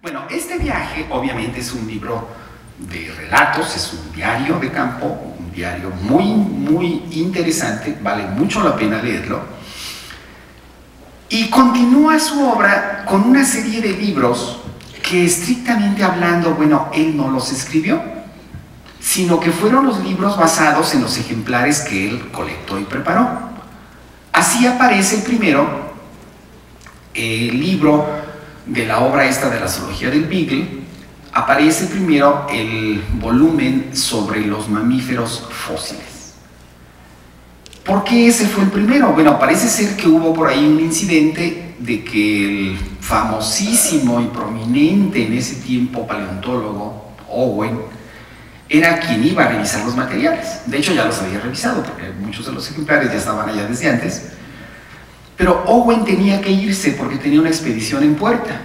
Bueno, este viaje obviamente es un libro de relatos, es un diario de campo, un diario muy interesante, vale mucho la pena leerlo. Y continúa su obra con una serie de libros que, estrictamente hablando, bueno, él no los escribió, sino que fueron los libros basados en los ejemplares que él colectó y preparó. Así aparece el primero, el libro de la obra esta de la zoología del Beagle. Aparece primero el volumen sobre los mamíferos fósiles. ¿Por qué ese fue el primero? Bueno, parece ser que hubo por ahí un incidente de que el famosísimo y prominente en ese tiempo paleontólogo Owen era quien iba a revisar los materiales. De hecho, ya los había revisado, porque muchos de los ejemplares ya estaban allá desde antes. Pero Owen tenía que irse porque tenía una expedición en puerta.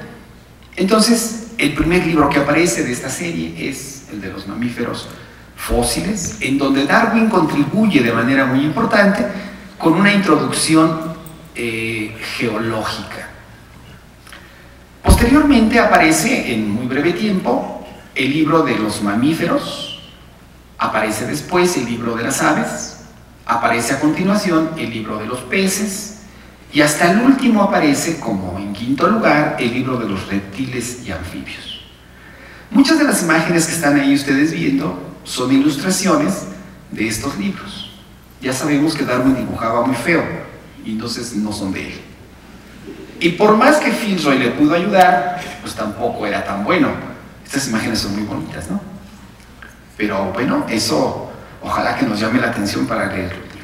Entonces, el primer libro que aparece de esta serie es el de los mamíferos fósiles, en donde Darwin contribuye de manera muy importante con una introducción geológica. Posteriormente aparece, en muy breve tiempo, el libro de los mamíferos, aparece después el libro de las aves, aparece a continuación el libro de los peces, y hasta el último aparece, como en quinto lugar, el libro de los reptiles y anfibios. Muchas de las imágenes que están ahí ustedes viendo son ilustraciones de estos libros. Ya sabemos que Darwin dibujaba muy feo, y entonces no son de él. Y por más que Fitzroy le pudo ayudar, pues tampoco era tan bueno. Estas imágenes son muy bonitas, ¿no? Pero bueno, eso ojalá que nos llame la atención para leer los libros.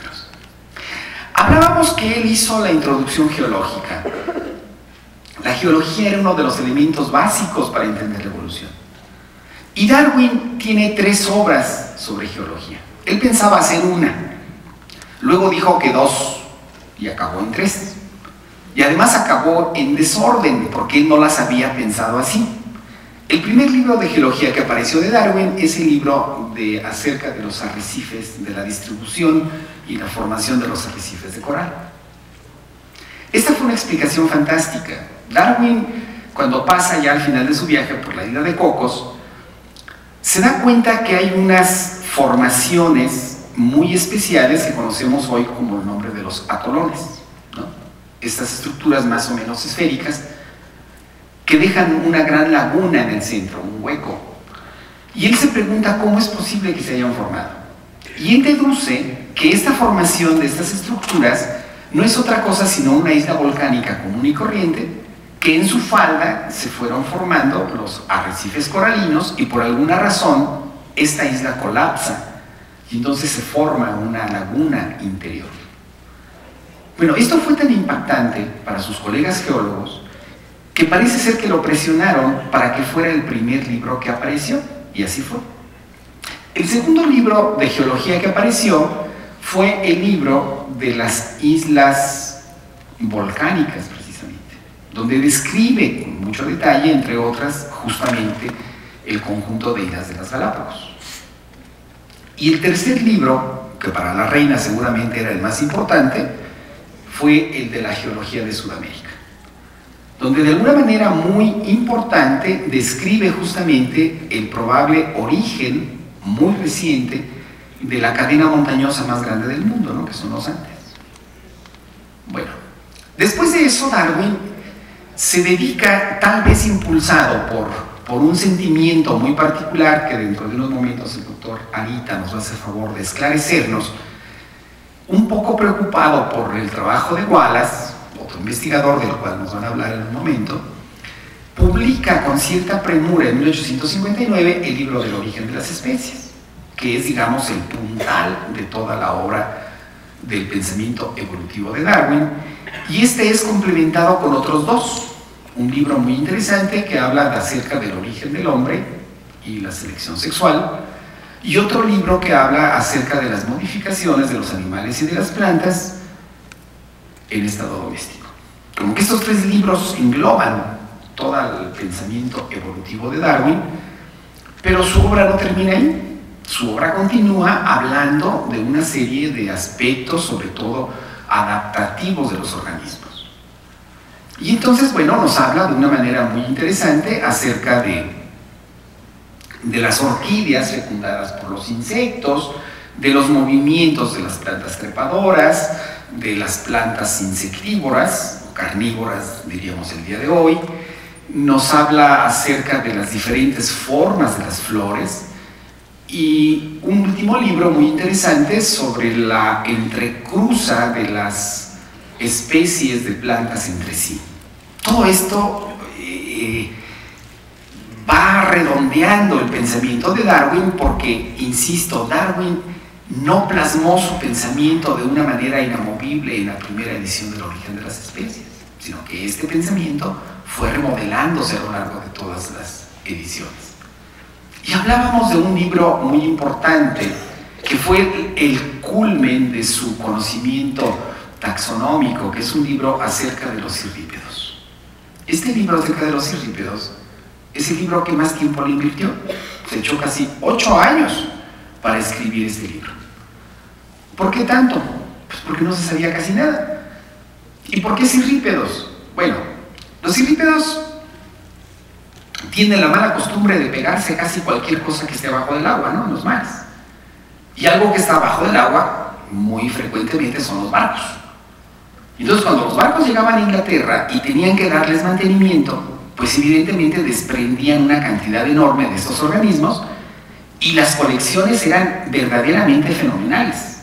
Hablábamos que él hizo la introducción geológica. La geología era uno de los elementos básicos para entender la evolución. Y Darwin tiene 3 obras sobre geología. Él pensaba hacer una, luego dijo que 2, y acabó en 3. Y además acabó en desorden, porque él no las había pensado así. El primer libro de geología que apareció de Darwin es el libro acerca de los arrecifes, de la distribución y la formación de los arrecifes de coral. Esta fue una explicación fantástica. Darwin, cuando pasa ya al final de su viaje por la isla de Cocos, se da cuenta que hay unas formaciones muy especiales que conocemos hoy como el nombre de los atolones, ¿no? Estas estructuras más o menos esféricas que dejan una gran laguna en el centro, un hueco. Y él se pregunta cómo es posible que se hayan formado. Y él deduce que esta formación de estas estructuras no es otra cosa sino una isla volcánica común y corriente, que en su falda se fueron formando los arrecifes coralinos y por alguna razón esta isla colapsa y entonces se forma una laguna interior. Bueno, esto fue tan impactante para sus colegas geólogos que parece ser que lo presionaron para que fuera el primer libro que apareció, y así fue. El segundo libro de geología que apareció fue el libro de las islas volcánicas, precisamente, donde describe con mucho detalle, entre otras, justamente el conjunto de islas de las Galápagos. Y el tercer libro, que para la reina seguramente era el más importante, fue el de la geología de Sudamérica, donde de alguna manera muy importante describe justamente el probable origen muy reciente de la cadena montañosa más grande del mundo, ¿no? Que son los Andes. Bueno, después de eso Darwin se dedica, tal vez impulsado por un sentimiento muy particular que dentro de unos momentos el doctor Arita nos va a hacer favor de esclarecernos, un poco preocupado por el trabajo de Wallace, otro investigador del cual nos van a hablar en un momento, publica con cierta premura en 1859 el libro del origen de las especies, que es, digamos, el puntal de toda la obra del pensamiento evolutivo de Darwin, y este es complementado con otros 2, un libro muy interesante que habla acerca del origen del hombre y la selección sexual, y otro libro que habla acerca de las modificaciones de los animales y de las plantas en estado doméstico. Como que estos 3 libros engloban todo el pensamiento evolutivo de Darwin, pero su obra no termina ahí. Su obra continúa hablando de una serie de aspectos, sobre todo adaptativos de los organismos. Y entonces, bueno, nos habla de una manera muy interesante acerca de las orquídeas fecundadas por los insectos, de los movimientos de las plantas trepadoras, de las plantas insectívoras, o carnívoras, diríamos el día de hoy. Nos habla acerca de las diferentes formas de las flores, y un último libro muy interesante sobre la entrecruza de las especies de plantas entre sí. Todo esto va redondeando el pensamiento de Darwin porque, insisto, Darwin no plasmó su pensamiento de una manera inamovible en la primera edición del Origen de las Especies, sino que este pensamiento fue remodelándose a lo largo de todas las ediciones. Y hablábamos de un libro muy importante que fue el culmen de su conocimiento taxonómico, que es un libro acerca de los cirrípedos. Este libro acerca de los cirrípedos es el libro que más tiempo le invirtió. Se echó casi 8 años para escribir este libro. ¿Por qué tanto? Pues porque no se sabía casi nada. ¿Y por qué cirrípedos? Bueno, los cirrípedos tienen la mala costumbre de pegarse a casi cualquier cosa que esté abajo del agua, ¿no? En los mares. Y algo que está abajo del agua, muy frecuentemente, son los barcos. Entonces, cuando los barcos llegaban a Inglaterra y tenían que darles mantenimiento, pues evidentemente desprendían una cantidad enorme de estos organismos, y las colecciones eran verdaderamente fenomenales.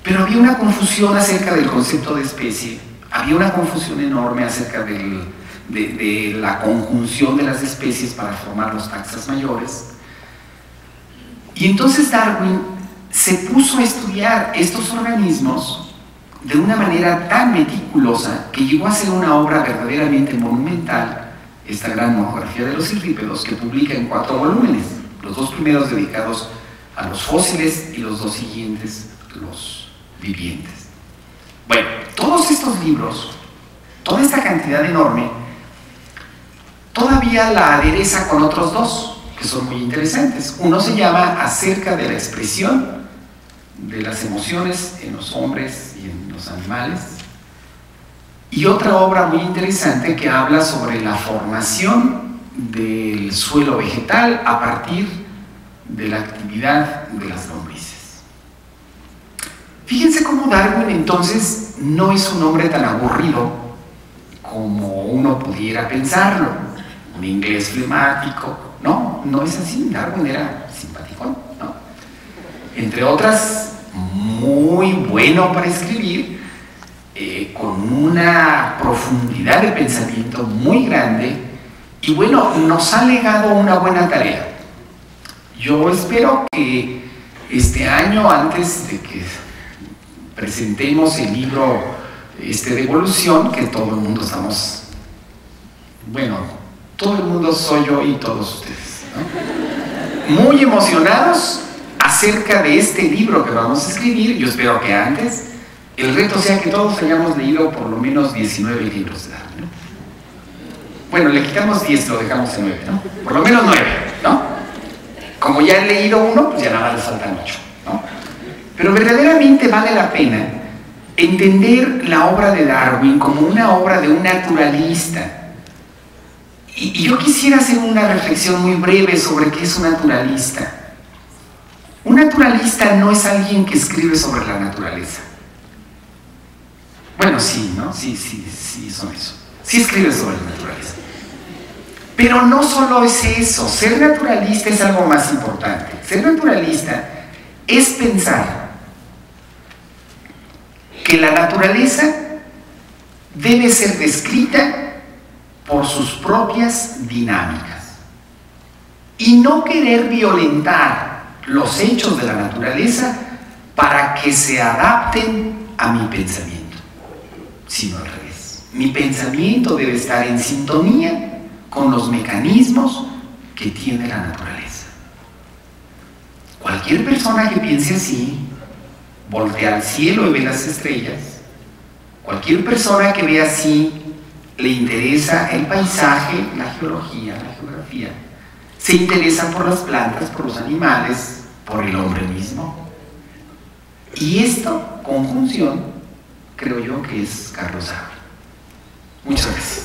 Pero había una confusión acerca del concepto de especie, había una confusión enorme acerca de la conjunción de las especies para formar los taxas mayores. Y entonces Darwin se puso a estudiar estos organismos de una manera tan meticulosa que llegó a ser una obra verdaderamente monumental, esta gran monografía de los cirrípedos, que publica en 4 volúmenes, los 2 primeros dedicados a los fósiles y los 2 siguientes los vivientes. Bueno, todos estos libros, toda esta cantidad enorme, todavía la adereza con otros 2 que son muy interesantes. Uno se llama Acerca de la expresión de las emociones en los hombres y en los animales, y otra obra muy interesante que habla sobre la formación del suelo vegetal a partir de la actividad de las lombrices. Fíjense cómo Darwin entonces no es un hombre tan aburrido como uno pudiera pensarlo, un inglés flemático. No es así. Darwin era simpaticón, ¿no? Entre otras, muy bueno para escribir, con una profundidad de pensamiento muy grande, y bueno, nos ha legado una buena tarea. Yo espero que este año, antes de que presentemos el libro de evolución, que todo el mundo estamos, bueno, todo el mundo soy yo y todos ustedes, ¿no?, muy emocionados acerca de este libro que vamos a escribir. Yo espero que antes el reto sea que todos hayamos leído por lo menos 19 libros de Darwin, ¿no? Bueno, le quitamos 10, lo dejamos en 9, ¿no? Por lo menos 9, ¿no? Como ya he leído uno, pues ya nada más le faltan 8, ¿no? Pero verdaderamente vale la pena entender la obra de Darwin como una obra de un naturalista. Y yo quisiera hacer una reflexión muy breve sobre qué es un naturalista. Un naturalista no es alguien que escribe sobre la naturaleza. Bueno, sí, ¿no? Sí, son eso. Sí escribe sobre la naturaleza. Pero no solo es eso. Ser naturalista es algo más importante. Ser naturalista es pensar que la naturaleza debe ser descrita por sus propias dinámicas y no querer violentar los hechos de la naturaleza para que se adapten a mi pensamiento, sino al revés. Mi pensamiento debe estar en sintonía con los mecanismos que tiene la naturaleza. Cualquier persona que piense así, voltea al cielo y ve las estrellas. Cualquier persona que ve así, le interesa el paisaje, la geología, la geografía, se interesa por las plantas, por los animales, por el hombre mismo. Y esta conjunción, creo yo que es Carlos Darwin. Muchas gracias.